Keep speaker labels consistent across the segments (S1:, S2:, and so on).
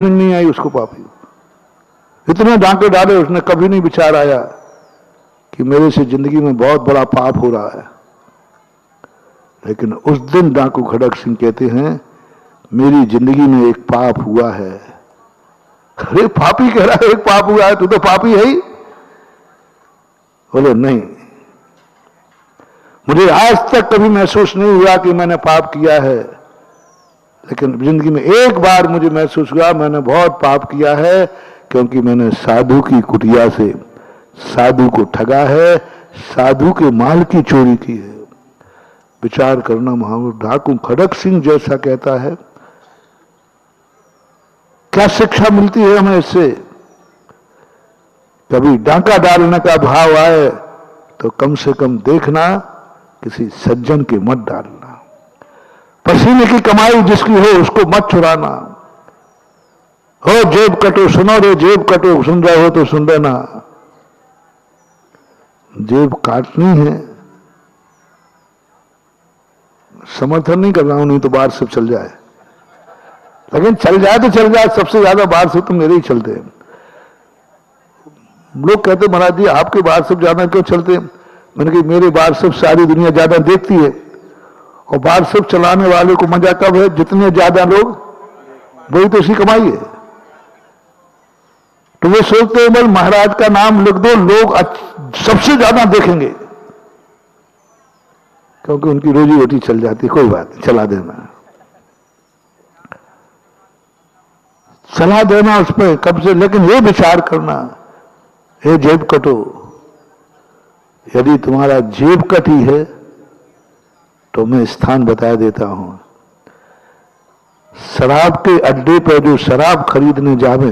S1: नहीं आई उसको पापी। इतने डांटे डाले, उसने कभी नहीं विचार आया कि मेरे से जिंदगी में बहुत बड़ा पाप हो रहा है। लेकिन उस दिन डाकू खड़क सिंह कहते हैं, मेरी जिंदगी में एक पाप हुआ है। अरे पापी कह रहा है एक पाप हुआ है, तू तो पापी है ही। बोले नहीं, मुझे आज तक कभी महसूस नहीं हुआ कि मैंने पाप किया है, लेकिन जिंदगी में एक बार मुझे महसूस हुआ मैंने बहुत पाप किया है, क्योंकि मैंने साधु की कुटिया से साधु को ठगा है, साधु के माल की चोरी की है। विचार करना महावीर डाकू खड़क सिंह जैसा कहता है, क्या शिक्षा मिलती है हमें इससे। कभी डांका डालने का भाव आए तो कम से कम देखना किसी सज्जन के मत डालना। पसीने की कमाई जिसकी हो उसको मत चुराना। हो जेब कटो, सुनो रे जेब कटो, सुन रहे हो तो सुन लेना। जेब काटनी है, समर्थन नहीं कर रहा हूं, नहीं तो बाहर सब चल जाए, लेकिन चल जाए तो चल जाए। सबसे ज्यादा बाहर से तो मेरे ही चलते हैं। लोग कहते महाराज जी आपके बाहर सब ज्यादा क्यों चलते हैं। मैंने कहा मेरे बाहर सब सारी दुनिया ज्यादा देखती है, और बाहर सब चलाने वाले को मजा कब है, जितने ज्यादा लोग, वही तो उसकी कमाई है। तो वे सोचते हैं भाई महाराज का नाम लिख दो, लोग सबसे ज्यादा देखेंगे, क्योंकि उनकी रोजी रोटी चल जाती है। कोई बात नहीं, चला देना, चला देना उस पर कब से। लेकिन ये विचार करना, हे जेब कटो, यदि तुम्हारा जेब कटी है तो मैं स्थान बता देता हूं। शराब के अड्डे पर जो शराब खरीदने जावे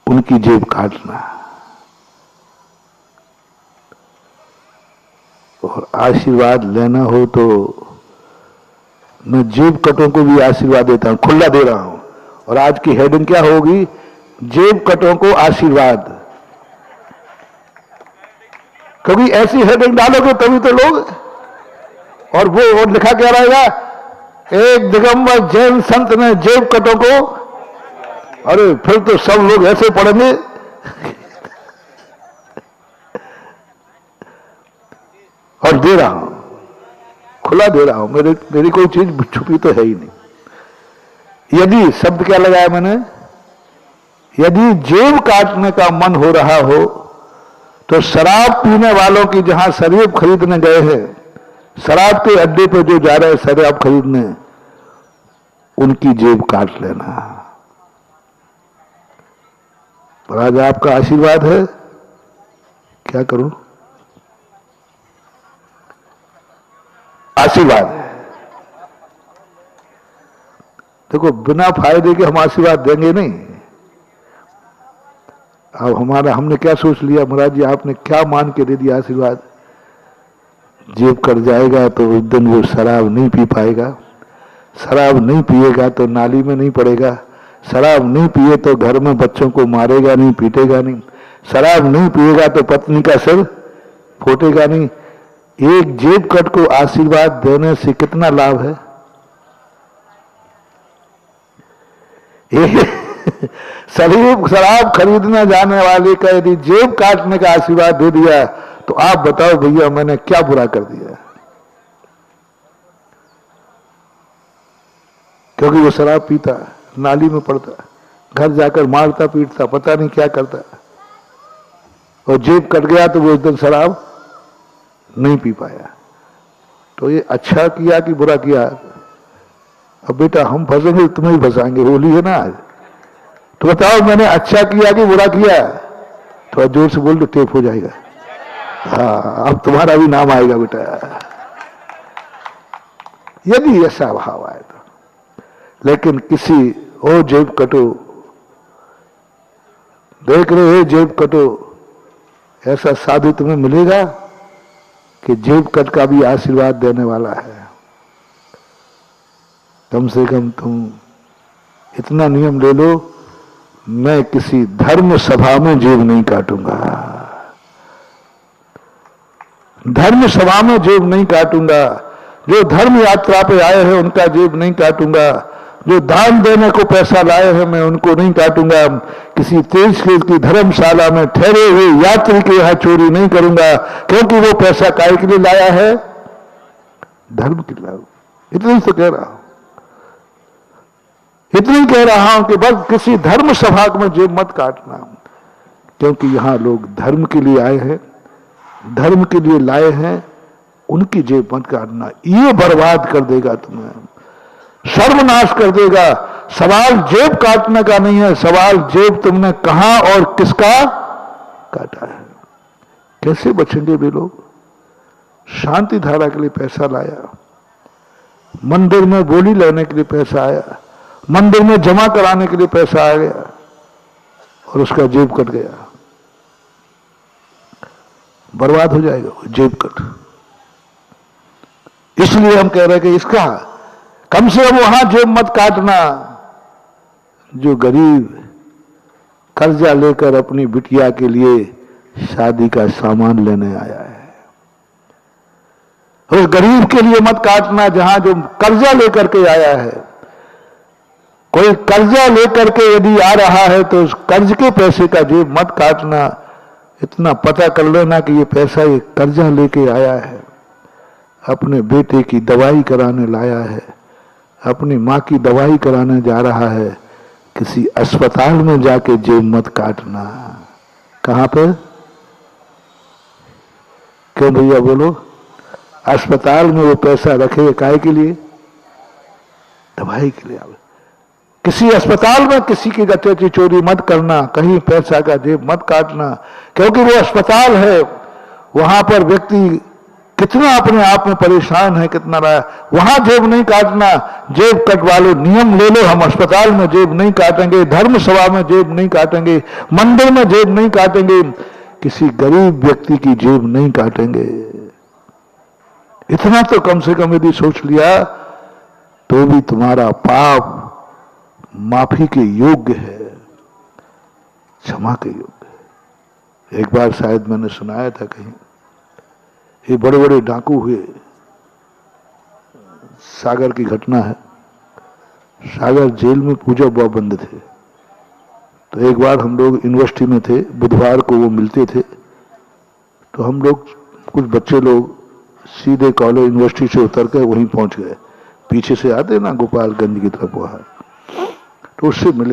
S1: उनकी जेब काटना, और आशीर्वाद लेना हो तो मैं जेब कटों को भी आशीर्वाद देता हूं, खुला दे रहा हूं। और आज की हेडिंग क्या होगी, जेब कटों को आशीर्वाद। कभी ऐसी हेडिंग डालोगे तभी तो लोग, और वो लिखा क्या रहेगा, एक दिगंबर जैन संत ने जेब कटों को, अरे फिर तो सब लोग ऐसे पढ़ेंगे। और दे रहा हूं, खुला दे रहा हूं, मेरी कोई चीज छुपी तो है ही नहीं। यदि शब्द क्या लगाया मैंने, यदि जेब काटने का मन हो रहा हो तो शराब पीने वालों की जहां शराब खरीदने गए हैं, शराब के अड्डे पे जो जा रहे हैं शराब खरीदने, उनकी जेब काट लेना। पर आज आपका आशीर्वाद है, क्या करूं, आशीर्वाद है। देखो बिना फायदे के हम आशीर्वाद देंगे नहीं। अब हमने क्या सोच लिया, महाराज जी आपने क्या मान के दे दिया आशीर्वाद, जेब कट जाएगा तो उस दिन वो शराब नहीं पी पाएगा, शराब नहीं पिएगा तो नाली में नहीं पड़ेगा, शराब नहीं पिए तो घर में बच्चों को मारेगा नहीं, पीटेगा नहीं, शराब नहीं पिएगा तो पत्नी का सिर फोटेगा नहीं। एक जेब कट को आशीर्वाद देने से कितना लाभ है। शराब खरीदने जाने वाले का यदि जेब काटने का आशीर्वाद दे दिया तो आप बताओ भैया मैंने क्या बुरा कर दिया। क्योंकि वो शराब पीता, नाली में पड़ता, घर जाकर मारता पीटता, पता नहीं क्या करता, और जेब कट गया तो वो उस दिन शराब नहीं पी पाया। तो ये अच्छा किया कि बुरा किया। अब बेटा हम फंसेंगे, तुम्हें ही फंसाएंगे, होली है ना आज, तो बताओ मैंने अच्छा किया कि बुरा किया। थोड़ा जोर से बोल दो, टेप हो जाएगा। हाँ अब तुम्हारा भी नाम आएगा बेटा, यदि ऐसा भाव आए तो। लेकिन किसी ओ जेब कटो, देख रहे हो जेब कटो, ऐसा साधु तुम्हें मिलेगा कि जेब कट का भी आशीर्वाद देने वाला है। कम से कम तुम इतना नियम ले लो, मैं किसी धर्म सभा में जेब नहीं काटूंगा, धर्म सभा में जेब नहीं काटूंगा, जो धर्म यात्रा पे आए हैं उनका जेब नहीं काटूंगा, जो दान देने को पैसा लाए हैं मैं उनको नहीं काटूंगा, किसी तीर्थ की धर्मशाला में ठहरे हुए यात्री के यहां चोरी नहीं करूंगा, क्योंकि वो पैसा काय के लिए लाया है? धर्म के लिए। इतना ही तो कह रहा हूं, इतना ही कह रहा हूं कि बस किसी धर्म सभा में जेब मत काटना, क्योंकि यहां लोग धर्म के लिए आए हैं, धर्म के लिए लाए हैं, उनकी जेब मत काटना। ये बर्बाद कर देगा तुम्हें, सर्वनाश कर देगा। सवाल जेब काटने का नहीं है, सवाल जेब तुमने कहां और किसका काटा है। कैसे बचेंगे वे लोग? शांति धारा के लिए पैसा लाया, मंदिर में बोली लेने के लिए पैसा आया, मंदिर में जमा कराने के लिए पैसा आ गया और उसका जेब कट गया, बर्बाद हो जाएगा वो जेब कट। इसलिए हम कह रहे हैं कि इसका कम से कम वहां जेब मत काटना जो गरीब कर्जा लेकर अपनी बिटिया के लिए शादी का सामान लेने आया है। उस गरीब के लिए मत काटना जहां जो कर्जा लेकर के आया है। कोई कर्जा लेकर के यदि आ रहा है तो उस कर्ज के पैसे का जेब मत काटना। इतना पता कर लेना कि ये पैसा ये कर्जा लेके आया है, अपने बेटे की दवाई कराने लाया है, अपनी मां की दवाई कराने जा रहा है। किसी अस्पताल में जाके जेब मत काटना। कहां पे? क्यों भैया बोलो? अस्पताल में वो पैसा रखे काय के लिए? दवाई के लिए। किसी अस्पताल में किसी की डकैती चोरी मत करना, कहीं पैसा का जेब मत काटना, क्योंकि वो अस्पताल है, वहां पर व्यक्ति कितना अपने आप में परेशान है, कितना रहा, वहां जेब नहीं काटना। जेब कटवा लो, नियम ले लो, हम अस्पताल में जेब नहीं काटेंगे, धर्म सभा में जेब नहीं काटेंगे, मंदिर में जेब नहीं काटेंगे, किसी गरीब व्यक्ति की जेब नहीं काटेंगे। इतना तो कम से कम यदि सोच लिया तो भी तुम्हारा पाप माफी के योग्य है, क्षमा के योग्य है। एक बार शायद मैंने सुनाया था कहीं, ये बड़े बड़े डाकू हुए, सागर की घटना है। सागर जेल में पूजा बुआ बंद थे, तो एक बार हम लोग यूनिवर्सिटी में थे, बुधवार को वो मिलते थे, तो हम लोग कुछ बच्चे लोग सीधे कॉलेज यूनिवर्सिटी से उतर कर वहीं पहुंच गए। पीछे से आते ना गोपालगंज की तरफ, वहां तो उससे मिले।